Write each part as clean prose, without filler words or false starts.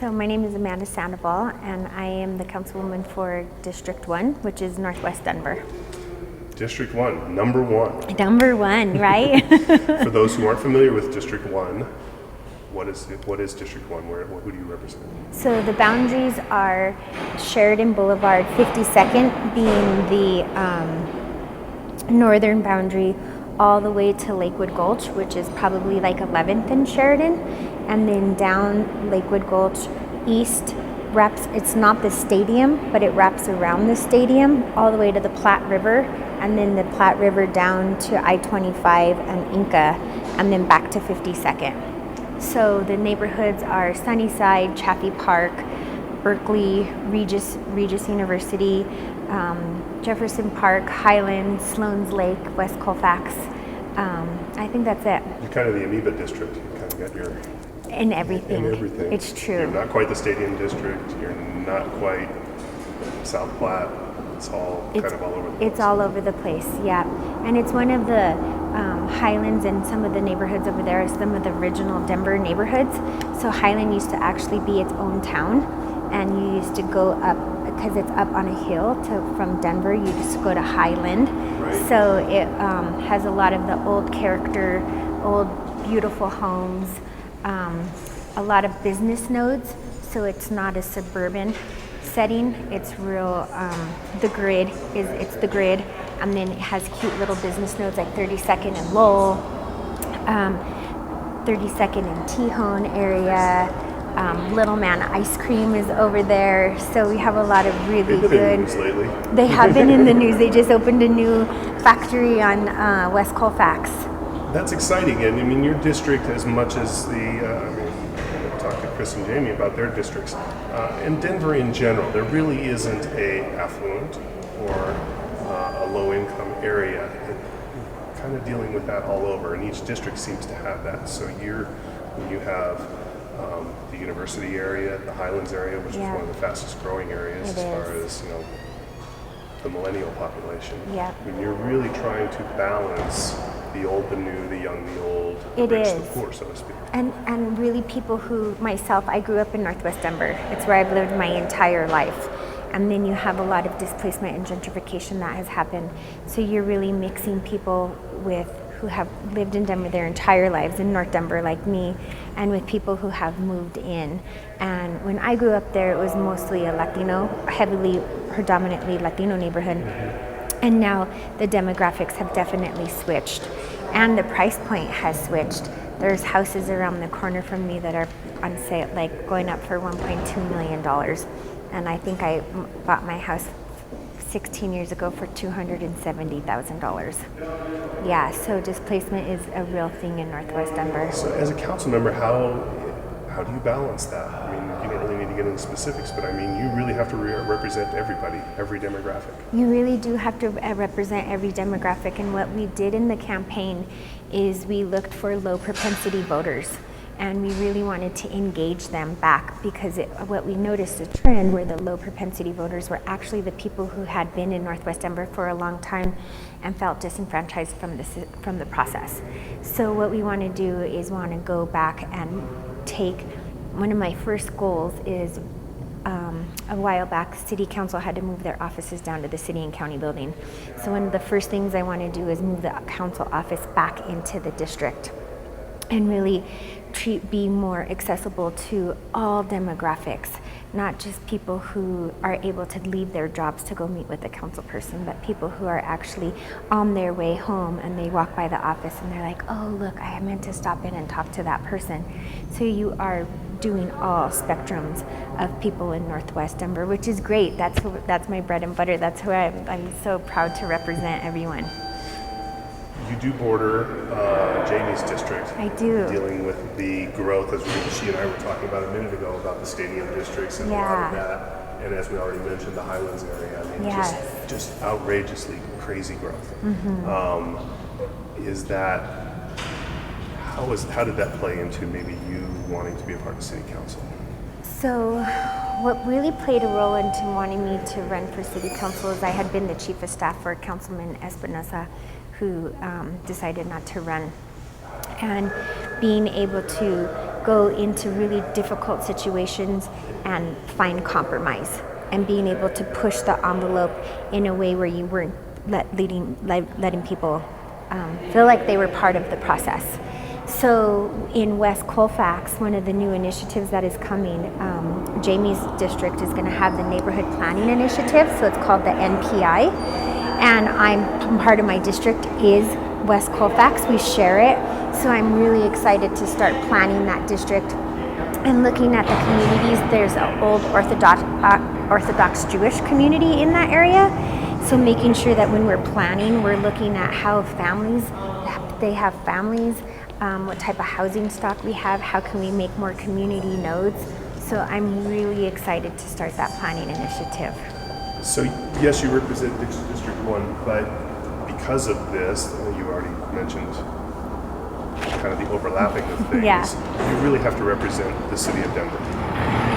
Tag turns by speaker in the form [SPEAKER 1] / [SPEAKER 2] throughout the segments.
[SPEAKER 1] So my name is Amanda Sandoval, and I am the councilwoman for District 1, which is Northwest Denver.
[SPEAKER 2] District 1, number 1.
[SPEAKER 1] Number 1, right?
[SPEAKER 2] For those who aren't familiar with District 1, what is District 1? Who do you represent?
[SPEAKER 1] So the boundaries are Sheridan Boulevard, 52nd being the northern boundary, all the way to Lakewood Gulch, which is probably like 11th and Sheridan, and then down Lakewood Gulch east wraps, it's not the stadium, but it wraps around the stadium all the way to the Platte River, and then the Platte River down to I-25 and Inca, and then back to 52nd. So the neighborhoods are Sunnyside, Chaffee Park, Berkeley, Regis University, Jefferson Park, Highland, Sloan's Lake, West Colfax. I think that's it.
[SPEAKER 2] You're kind of the amoeba district. You kind of got your...
[SPEAKER 1] In everything.
[SPEAKER 2] In everything.
[SPEAKER 1] It's true.
[SPEAKER 2] You're not quite the stadium district. You're not quite South Platte. It's kind of all over the place.
[SPEAKER 1] It's all over the place, yeah. And it's one of the Highlands, and some of the neighborhoods over there are some of the original Denver neighborhoods. So Highland used to actually be its own town, and you used to go up, because it's up on a hill from Denver, you just go to Highland.
[SPEAKER 2] Right.
[SPEAKER 1] So it has a lot of the old character, old beautiful homes, a lot of business nodes, so it's not a suburban setting. It's real, it's the grid, and then it has cute little business nodes like 32nd and Lowell, 32nd and Tejon area, Little Man Ice Cream is over there, so we have a lot of really good...
[SPEAKER 2] They've been in the news lately.
[SPEAKER 1] They have been in the news. They just opened a new factory on West Colfax.
[SPEAKER 2] That's exciting, and I mean your district, as much as we'll talk to Chris and Jamie about their districts, and Denver in general, there really isn't a affluent or a low-income area. You're kind of dealing with that all over, and each district seems to have that. So when you have the university area, the Highlands area, which is one of the fastest growing areas far as the millennial population.
[SPEAKER 1] Yeah.
[SPEAKER 2] I mean, you're really trying to balance the old, the new, the young, the old, the rich, the poor, so to speak.
[SPEAKER 1] And really people who, myself, I grew up in Northwest Denver. It's where I've lived my entire life. And then you have a lot of displacement and gentrification that has happened. So you're really mixing people who have lived in Denver their entire lives, in North Denver like me, and with people who have moved in. And when I grew up there, it was mostly a Latino, predominantly Latino neighborhood. And now the demographics have definitely switched, and the price point has switched. There's houses around the corner from me that are on sale, like going up for $1.2 million. And I think I bought my house 16 years ago for $270,000. Yeah, so displacement is a real thing in Northwest Denver.
[SPEAKER 2] So as a council member, how do you balance that? I mean, you don't really need to get into specifics, but I mean, you really have to represent everybody, every demographic.
[SPEAKER 1] You really do have to represent every demographic, and what we did in the campaign is we looked for low propensity voters, and we really wanted to engage them back, because what we noticed a trend where the low propensity voters were actually the people who had been in Northwest Denver for a long time and felt disenfranchised from the process. So what we want to do is want to go back and take, one of my first goals is a while back, City Council had to move their offices down to the City and County building. So one of the first things I want to do is move the council office back into the district and really be more accessible to all demographics, not just people who are able to leave their jobs to go meet with a council person, but people who are actually on their way home and they walk by the office and they're like, oh, look, I meant to stop in and talk to that person. So you are doing all spectrums of people in Northwest Denver, which is great. That's my bread and butter. That's who I'm so proud to represent everyone.
[SPEAKER 2] You do border Jamie's district.
[SPEAKER 1] I do.
[SPEAKER 2] Dealing with the growth, as she and I were talking about a minute ago, about the stadium districts and a lot of that. And as we already mentioned, the Highlands area. I mean, just outrageously crazy growth. Mm-hmm. How did that play into maybe you wanting to be a part of City Council?
[SPEAKER 1] So what really played a role into wanting me to run for City Council is I had been the chief of staff for Councilman Espinoza, who decided not to run. And being able to go into really difficult situations and find compromise, and being able to push the envelope in a way where you weren't letting people feel like they were part of the process. So in West Colfax, one of the new initiatives that is coming, Jamie's district is going to have the neighborhood planning initiative, so it's called the NPI, and part of my district is West Colfax. We share it, so I'm really excited to start planning that district and looking at the communities. There's an old Orthodox Jewish community in that area, so making sure that when we're planning, we're looking at how they have families, what type of housing stock we have, how can we make more community nodes. So I'm really excited to start that planning initiative.
[SPEAKER 2] So yes, you represent District 1, but because of this, you already mentioned kind of the overlapping of things, you really have to represent the city of Denver.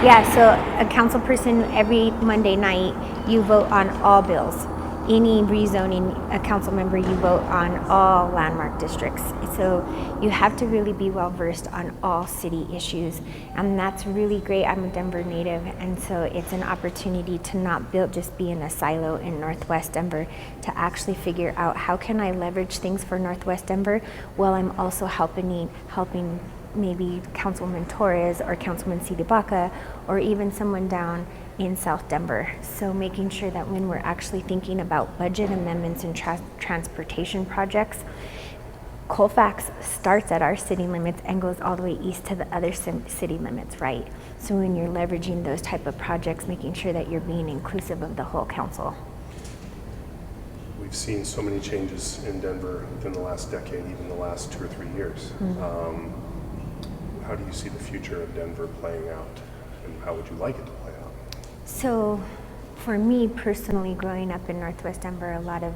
[SPEAKER 1] Yeah, so a council person, every Monday night, you vote on all bills. Any rezoning, a council member, you vote on all landmark districts. So you have to really be well versed on all city issues, and that's really great. I'm a Denver native, and so it's an opportunity to not just be in a silo in Northwest Denver, to actually figure out how can I leverage things for Northwest Denver while I'm also helping maybe Councilman Torres or Councilman Sidibaca or even someone down in South Denver. So making sure that when we're actually thinking about budget amendments and transportation projects, Colfax starts at our city limits and goes all the way east to the other city limits, right? So when you're leveraging those type of projects, making sure that you're being inclusive of the whole council.
[SPEAKER 2] We've seen so many changes in Denver within the last decade, even the last 2 or 3 years. How do you see the future of Denver playing out, and how would you like it to play out?
[SPEAKER 1] So for me personally, growing up in Northwest Denver, a lot of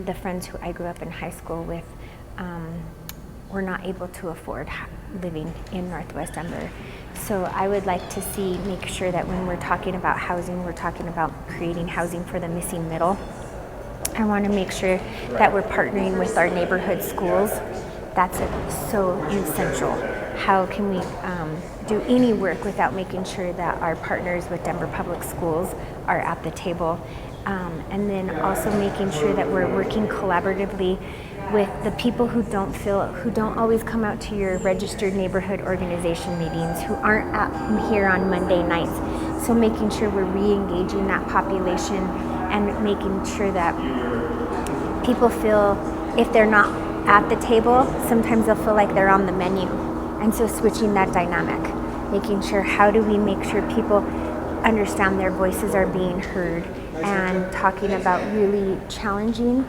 [SPEAKER 1] the friends who I grew up in high school with were not able to afford living in Northwest Denver. So I would like to make sure that when we're talking about housing, we're talking about creating housing for the missing middle. I want to make sure that we're partnering with our neighborhood schools. That's so essential. How can we do any work without making sure that our partners with Denver Public Schools are at the table? And then also making sure that we're working collaboratively with the people who don't always come out to your registered neighborhood organization meetings, who aren't here on Monday nights. So making sure we're re-engaging that population and making sure that people feel, if they're not at the table, sometimes they'll feel like they're on the menu. And so switching that dynamic, making sure, how do we make sure people understand their voices are being heard, and talking about really challenging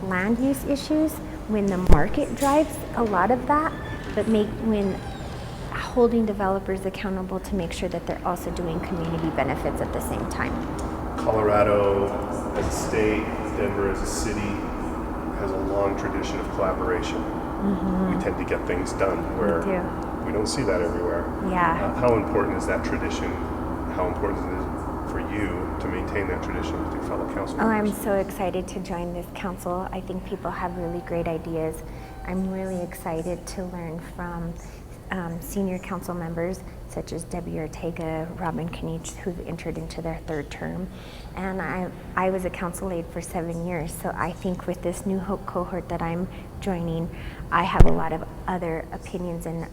[SPEAKER 1] land use issues when the market drives a lot of that, but when holding developers accountable to make sure that they're also doing community benefits at the same time.
[SPEAKER 2] Colorado as a state, Denver as a city, has a long tradition of collaboration. We tend to get things done where we don't see that everywhere.
[SPEAKER 1] Yeah.
[SPEAKER 2] How important is that tradition? How important is it for you to maintain that tradition with your fellow council members?
[SPEAKER 1] Oh, I'm so excited to join this council. I think people have really great ideas. I'm really excited to learn from senior council members such as Debbie Ortega, Robin Knich, who've entered into their 3rd term. And I was a council aide for 7 years, so I think with this new Hope cohort that I'm joining, I have a lot of other opinions and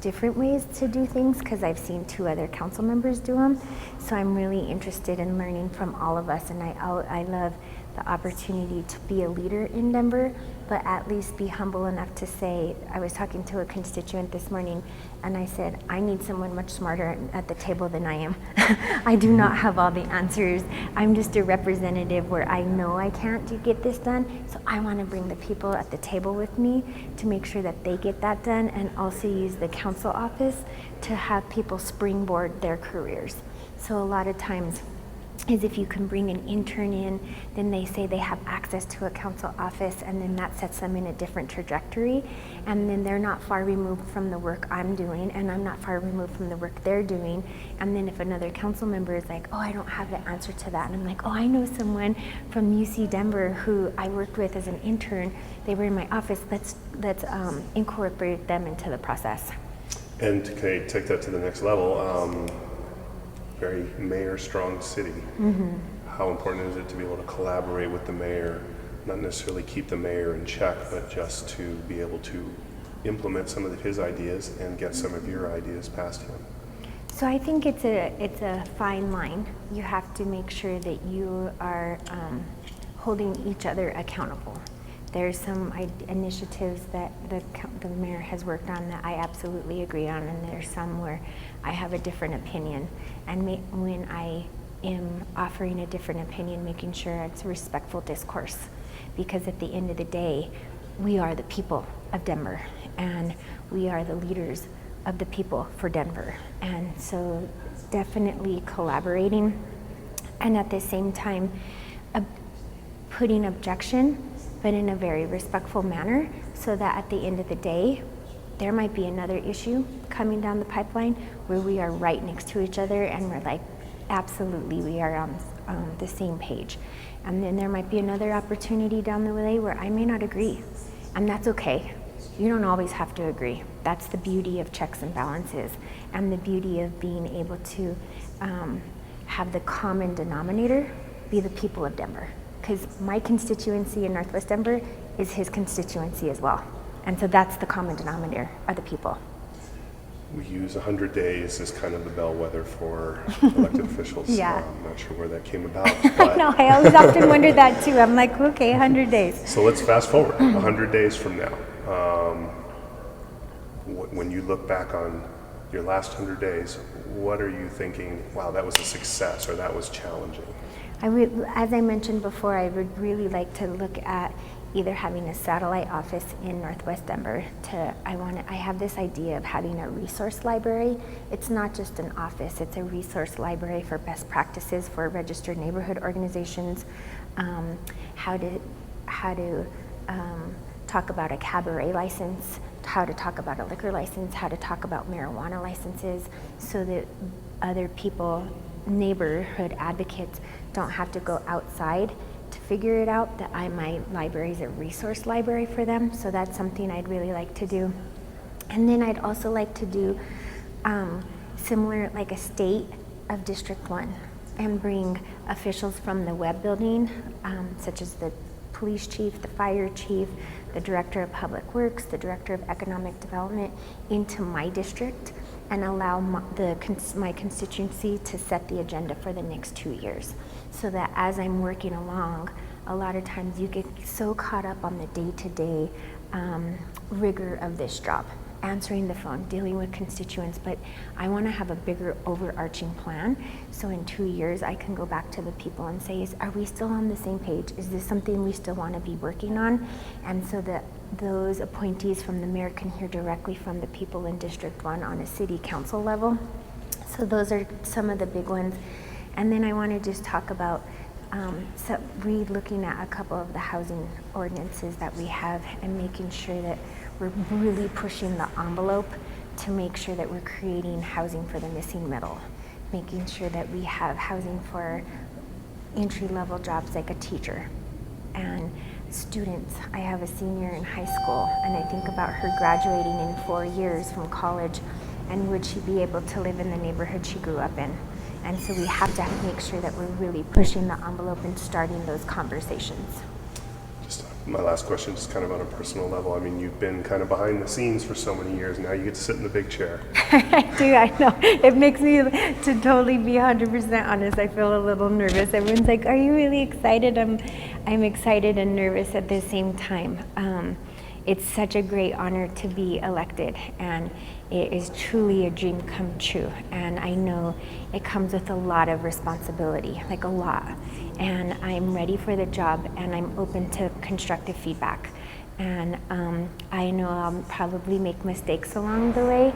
[SPEAKER 1] different ways to do things, because I've seen 2 other council members do them. So I'm really interested in learning from all of us, and I love the opportunity to be a leader in Denver, but at least be humble enough to say, I was talking to a constituent this morning, and I said, I need someone much smarter at the table than I am. I do not have all the answers. I'm just a representative where I know I can't get this done, so I want to bring the people at the table with me to make sure that they get that done, and also use the council office to have people springboard their careers. So a lot of times, is if you can bring an intern in, then they say they have access to a council office, and then that sets them in a different trajectory, and then they're not far removed from the work I'm doing, and I'm not far removed from the work they're doing. And then if another council member is like, oh, I don't have the answer to that, and I'm like, oh, I know someone from UC Denver who I worked with as an intern, they were in my office, let's incorporate them into the process.
[SPEAKER 2] And to take that to the next level, very mayor-strong city. How important is it to be able to collaborate with the mayor, not necessarily keep the mayor in check, but just to be able to implement some of his ideas and get some of your ideas past him?
[SPEAKER 1] So I think it's a fine line. You have to make sure that you are holding each other accountable. There's some initiatives that the mayor has worked on that I absolutely agree on, and there's some where I have a different opinion. And when I am offering a different opinion, making sure it's respectful discourse, because at the end of the day, we are the people of Denver, and we are the leaders of the people for Denver. And so definitely collaborating, and at the same time putting objection, but in a very respectful manner, so that at the end of the day, there might be another issue coming down the pipeline where we are right next to each other and we're like, absolutely, we are on the same page. And then there might be another opportunity down the way where I may not agree, and that's okay. You don't always have to agree. That's the beauty of checks and balances, and the beauty of being able to have the common denominator be the people of Denver. Because my constituency in Northwest Denver is his constituency as well. And so that's the common denominator of the people.
[SPEAKER 2] We use 100 days as kind of the bellwether for elected officials.
[SPEAKER 1] Yeah.
[SPEAKER 2] I'm not sure where that came about. But
[SPEAKER 1] No, I always often wonder that too. I'm like, okay, 100 days.
[SPEAKER 2] So let's fast forward 100 days from now. When you look back on your last 100 days, what are you thinking, wow, that was a success, or that was challenging?
[SPEAKER 1] As I mentioned before, I would really like to look at either having a satellite office in Northwest Denver. I have this idea of having a resource library. It's not just an office, it's a resource library for best practices for registered neighborhood organizations, how to talk about a cabaret license, how to talk about a liquor license, how to talk about marijuana licenses, so that other people, neighborhood advocates, don't have to go outside to figure it out, that my library is a resource library for them. So that's something I'd really like to do. And then I'd also like to do similar, like a state of District 1, and bring officials from the web building, such as the police chief, the fire chief, the director of public works, the director of economic development, into my district, and allow my constituency to set the agenda for the next 2 years. So that as I'm working along, a lot of times you get so caught up on the day-to-day rigor of this job, answering the phone, dealing with constituents, but I want to have a bigger overarching plan. So in 2 years, I can go back to the people and say, are we still on the same page? Is this something we still want to be working on? And so that those appointees from the mayor can hear directly from the people in District 1 on a city council level. So those are some of the big ones. And then I want to just talk about re-looking at a couple of the housing ordinances that we have, and making sure that we're really pushing the envelope to make sure that we're creating housing for the missing middle, making sure that we have housing for entry-level jobs like a teacher and students. I have a senior in high school, and I think about her graduating in 4 years from college, and would she be able to live in the neighborhood she grew up in? And so we have to make sure that we're really pushing the envelope and starting those conversations.
[SPEAKER 2] Just my last question, just kind of on a personal level. I mean, you've been kind of behind the scenes for so many years. Now you get to sit in the big chair.
[SPEAKER 1] I do, I know. It makes me, to totally be 100% honest, I feel a little nervous. Everyone's like, are you really excited? I'm excited and nervous at the same time. It's such a great honor to be elected, and it is truly a dream come true. And I know it comes with a lot of responsibility, like a lot. And I'm ready for the job, and I'm open to constructive feedback. And I know I'll probably make mistakes along the way.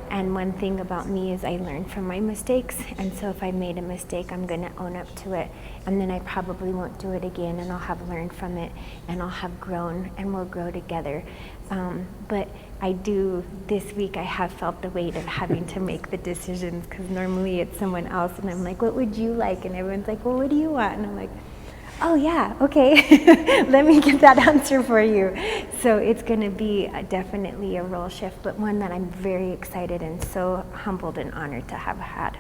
[SPEAKER 1] And one thing about me is I learn from my mistakes. And so if I made a mistake, I'm gonna own up to it. And then I probably won't do it again, and I'll have learned from it, and I'll have grown, and we'll grow together. But I do, this week I have felt the weight of having to make the decisions, because normally it's someone else, and I'm like, what would you like? And everyone's like, well, what do you want? And I'm like, Oh yeah, okay. Let me get that answer for you. So it's going to be definitely a role shift, but one that I'm very excited and so humbled and honored to have had.